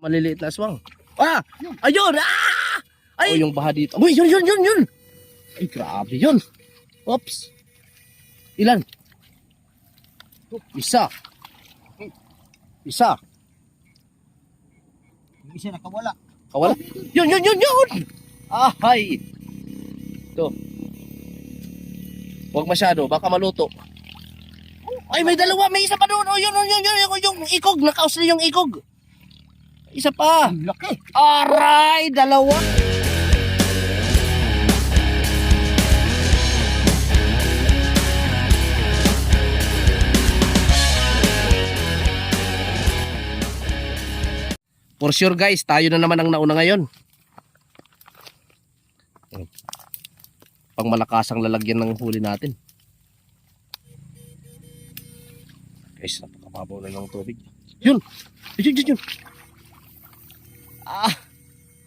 Maliliit na aswang. Ah! Ayun! Ah! Ay! Oh, yung baha dito. Uy, yun! Ay, grabe yun. Oops. Ilan? Isa. Isa nakawala. Kawala? Yun! Ay! Ito. Huwag masyado, baka maluto. Ay, may dalawa, may isa pa doon. Oh, yun, yung ikog, nakaus na yung ikog. Isa pa. Ang laki. Aray, dalawa. For sure guys, tayo na naman ang nauna ngayon. Pang malakasang lalagyan ng huli natin. Guys, napakababaw na ng tubig. Yun! Ah!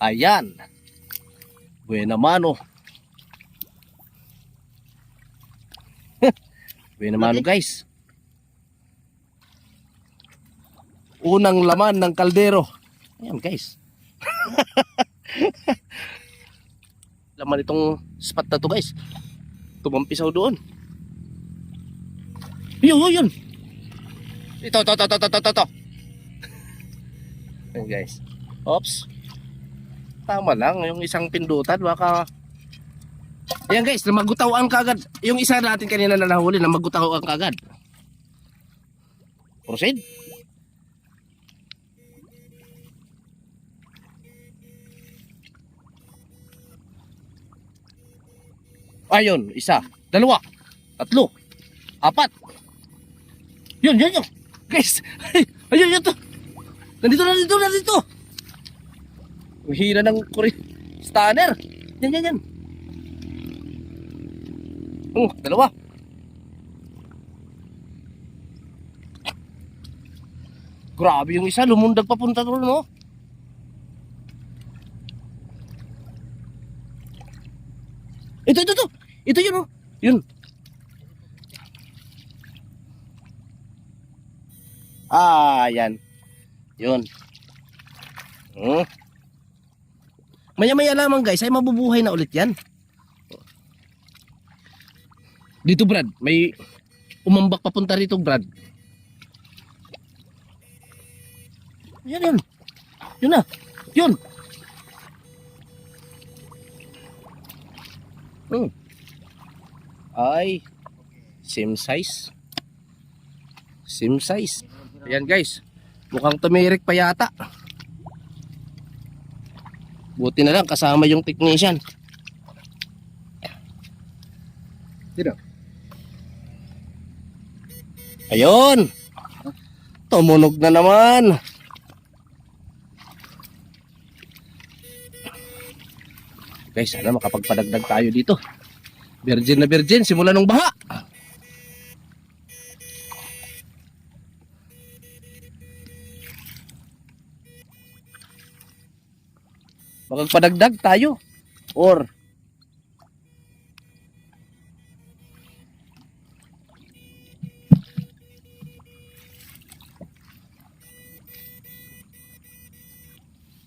Ayan! Buena mano. Buena mano guys. Unang laman ng kaldero. Ayan guys. Laman itong spot na to guys. Tumampisaw doon. Yun. Ito. Ayan guys. Oops. Tama lang. Yung isang pindutan. Baka... Ayan guys. Namagutawaan kagad. Yung isa natin kanina na nahuli. Namagutawaan kagad. Proceed. Ayun, isa, dalawa, tatlo, apat. Yun. Guys, ayun to. Nandito. Ang hina ng stunner. Yan. Dalawa. Grabe yung isa, lumundag papunta doon, no? Ito yun, oh. Yun. Ah, yan. Yun. Maya-maya lamang guys, ay mabubuhay na ulit yan. Dito Brad, may umambak papunta rito Brad. Yan. Yun na. Yun. Ay, same size. Ayan guys, mukhang tumirik pa yata. Buti na lang kasama yung technician. Dito. Ayun, tumunog na naman. Guys, sana makapagpadagdag tayo dito. Virgin na virgin, simula nung baha. Makagpadagdag tayo. Or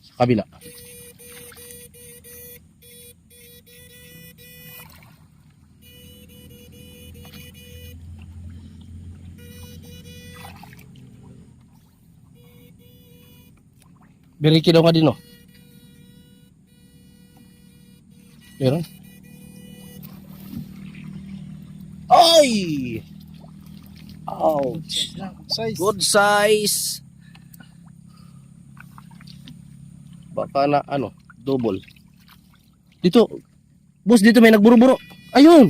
sa kabila. Beriki daw ka din, oh. Meron? Ay! Ouch! Good size! Baka na, double. Dito. Boss, dito may nagburo-buro. Ayun!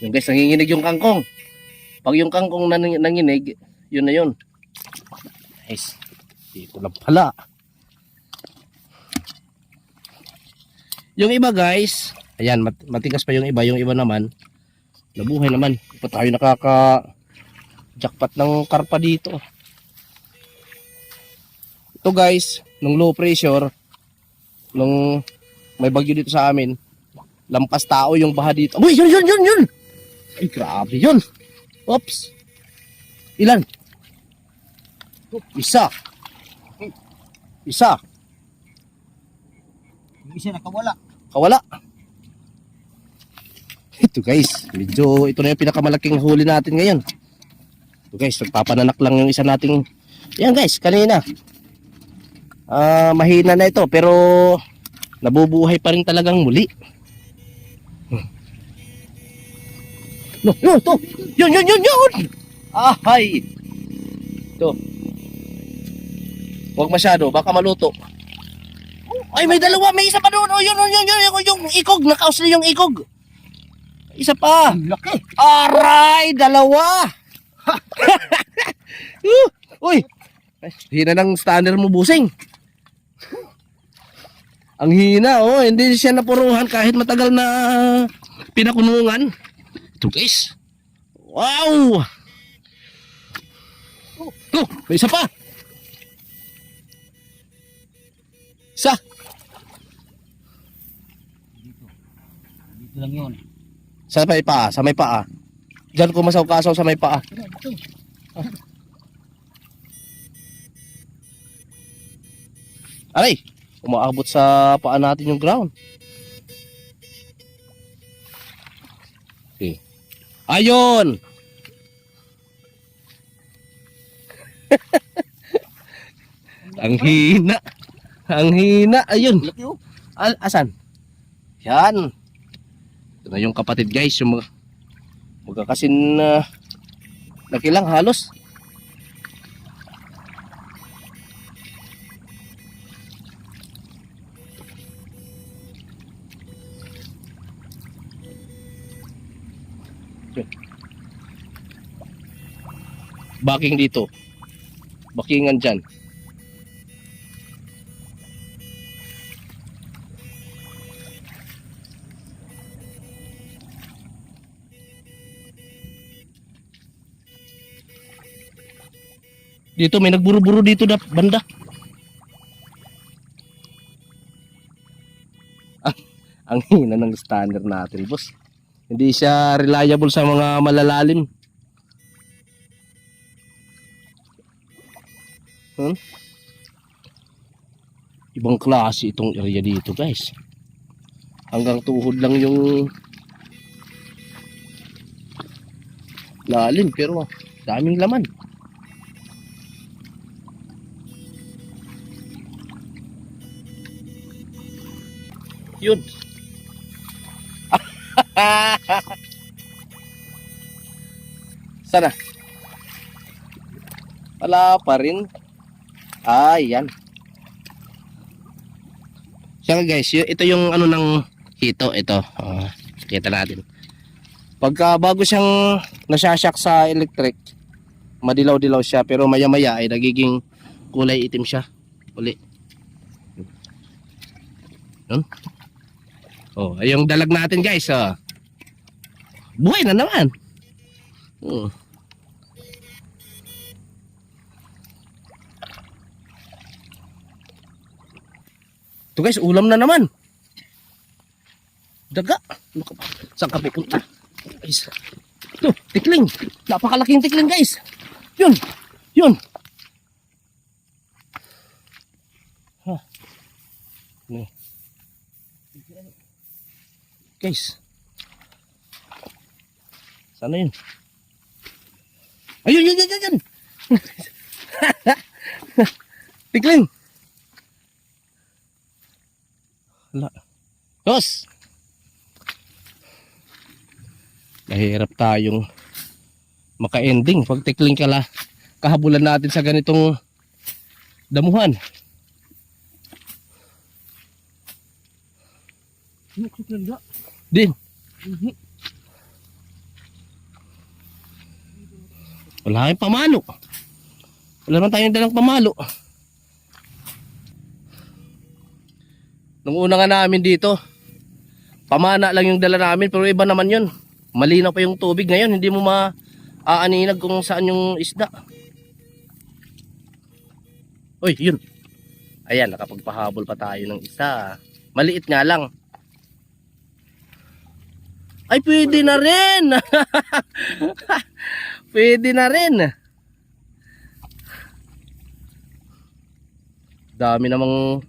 Yung guys, nanginginig yung kangkong. Pag yung kangkong nanginig, yun na yun. Nice. Dito lang pala. Yung iba guys, ayan, matigas pa yung iba naman, nabuhay naman. Pa tayo nakaka-jackpot ng karpa dito. Ito guys, nung low pressure, nung may bagyo dito sa amin, lampas tao yung baha dito. Uy, yun! Ay, grabe yun. Oops. Ilan? Isa. Isa. Yung isa nakawala. Kawala. Ito guys, medyo ito na yung pinakamalaking huli natin ngayon. Ito guys, nagpapananak lang yung isa nating. Yan guys, kanina. Mahina na ito pero nabubuhay pa rin talagang muli. No, no, to. Yun. Ay. Ito. Huwag masyado, baka maluto. Ay, may dalawa, may isa pa doon. Oh, yun, yung ikog, nakausli yung ikog. Isa pa. Ang laki. Aray, dalawa. Uy. Ay, hina ng standard mo, busing. Ang hina, oh. Hindi siya napuruhan kahit matagal na pinakunungan. Ito, guys. Wow. Oh, may isa pa. Isa. Dito lang yun. Sa may paa, sa may paa. Diyan ko masaw-kasaw sa may paa. Dito. Aray, umaabot sa paa natin yung ground. Okay. Ayun! Ang hina. Ang hina. Ayun. Laki oh. Asan? Yan. Ito na yung kapatid guys. Yung magkakasin laki lang halos. Baking dito. Bakingan dyan. Dito may nagburu-buru dito na banda. Ang hina ng standard natin, boss. Hindi siya reliable sa mga malalalim. Ibang klase itong area dito, guys. Hanggang tuhod lang yung lalim, pero daming laman. Yun. Sana. Wala pa rin. Ayan. Siya guys, ito yung ano ng hito. Ito. Kita natin. Pagka bago siyang nasashock sa electric, madilaw-dilaw siya. Pero maya-maya ay nagiging kulay itim siya. Uli. Yun. Oh, ay yung dalag natin guys, oh. Buhay na naman. Ito guys, ulam na naman. Daga. Saan ka pupunta? Guys. Ito, tikling. Napakalaking tikling guys. Yun. Yun. Ha. Ano? Guys. Sana yun? Ayun, yun. Tikling. Wala. Dos. Nahirap tayong maka-ending pag tikling kala kahabulan natin sa ganitong damuhan. Din. Wala kayong pamalo. Wala naman tayong dalang pamalo. Nung una nga namin dito, pamana lang yung dala namin, pero iba naman yun. Malinaw pa yung tubig ngayon, hindi mo maaaninag kung saan yung isda. Uy, yun. Ayan, nakapagpahabol pa tayo ng isa. Maliit nga lang. Ay, pwede na rin. Pwede na rin. Dami namang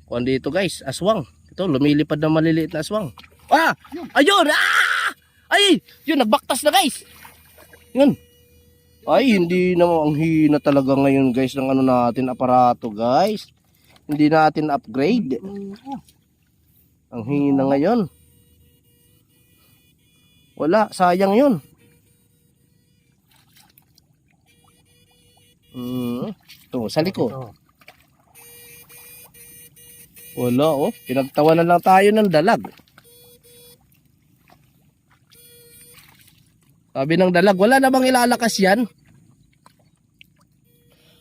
kuan dito guys, aswang. Ito, lumilipad na maliliit na aswang. Ah! Ayun! Ah! Ay! Yun, nagbaktas na guys! Yun. Ay, hindi naman ang hina talaga ngayon guys ng ano natin, aparato guys. Hindi natin upgrade. Ang hina ngayon. Wala, sayang yun. Ito, sa liko. Wala oh, pinagtawanan lang tayo ng dalag. Sabi ng dalag, wala na bang ilalakas yan?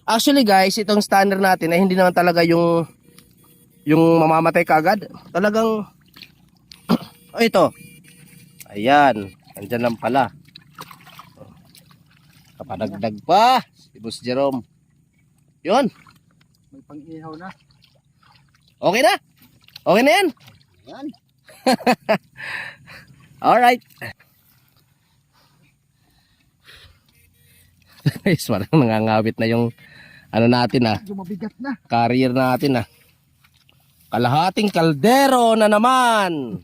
Actually guys, itong standard natin ay hindi naman talaga yung mamamatay kagad. Talagang oh, ito. Ayan, andyan lang pala. Kapadagdag pa si Boss Jerome. Yun. May pang-ihaw na. Okay na? Okay na yan? Yan. Alright. Guys, parang nangangawit na yung ano natin Medyo mabigat na. career natin Kalahating kaldero na naman.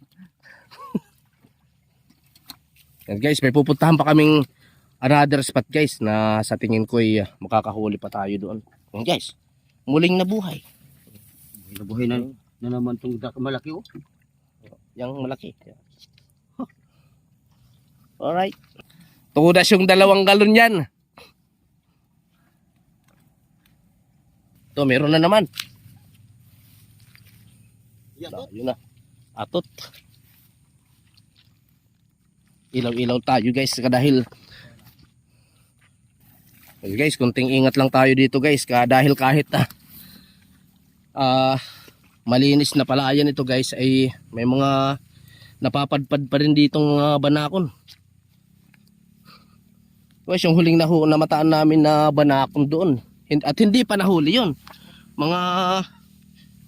Yan guys, may pupuntahan pa kaming another spot guys na sa tingin ko ay makakahuli pa tayo doon. Yan guys, muling nabuhay. Nabuhay na naman itong malaki oh. Yang malaki. Alright. Tudas yung 2 galon yan. Ito, meron na naman. Yun na. Atot. Ilaw-ilaw tayo guys. Dahil guys, kunting ingat lang tayo dito guys. Dahil kahit malinis na palayan ito guys, ay may mga napapadpad pa rin ditong mga banakon. Guys, yung huling namataan namin na banakon doon, at hindi pa nahuli yun, mga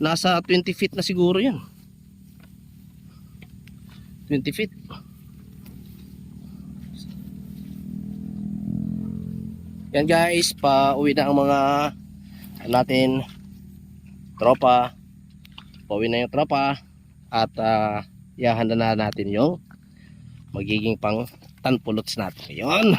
nasa 20 feet na siguro yun. 20 feet. Yan guys, pauwi na ang mga natin tropa. Pauwi na yung tropa. At ihahanda na natin yung magiging pang tanpulots natin ngayon.